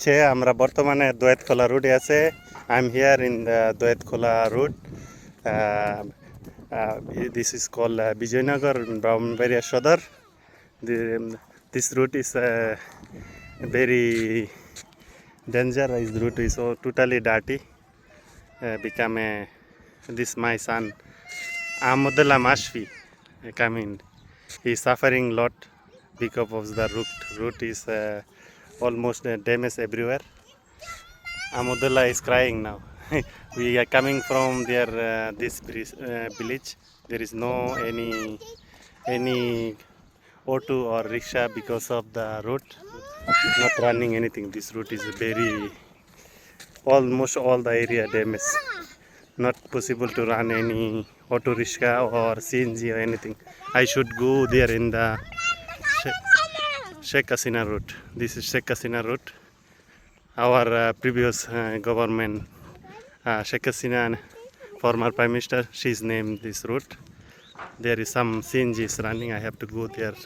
হচ্ছে আমরা বর্তমানে দোয়েতখোলা রোডে আছে। I am here in the Doyetkhola road. This is call Bijoynagar Brahmanbaria Sadar. This route is very dangerous. This route is so totally dirty. Become this my son Ahmadullah Mashfi coming. He is suffering lot because of the route. Route is almost damaged everywhere. Ahmadullah is crying now. We are coming from their this village. There is no any auto or rickshaw because of the road not running anything. This route is very almost all the area damaged. Not possible to run any auto rickshaw or CNG or anything. I should go there in the Sheikh Hasina route. This is Sheikh Hasina route. Our previous government, Sheikh Hasina, former Prime Minister, she's named this route. There is some CNGs running. I have to go there.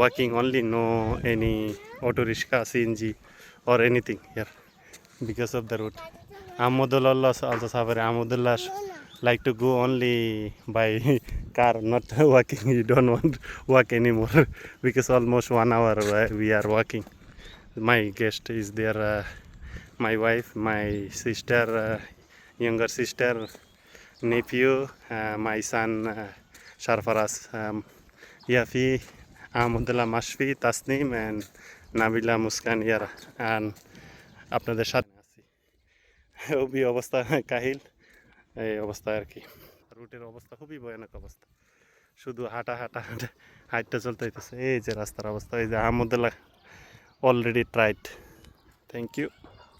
Walking only, no any auto rickshaw, CNG or anything here because of the route. Ahmadullah also suffer. Ahmadullah like to go only by car, not walking. He don't want to walk anymore because almost 1 hour we are walking. My guest is there. My wife, my sister, younger sister, nephew, my son Sharfaraz, Yafi, Ahmadullah Mashfi, Tasnim and Nabila Muskan here. And আপনাদের সাথে আছি। খুবই অবস্থা কাহিল, এই অবস্থা আর কি। রুটের অবস্থা খুবই ভয়ানক অবস্থা, শুধু হাঁটা হাঁটা হাঁটা হাঁটতে চলতে হইতেছে। এই যে রাস্তার অবস্থা, এই যে Ahmadullah already tried. Thank you.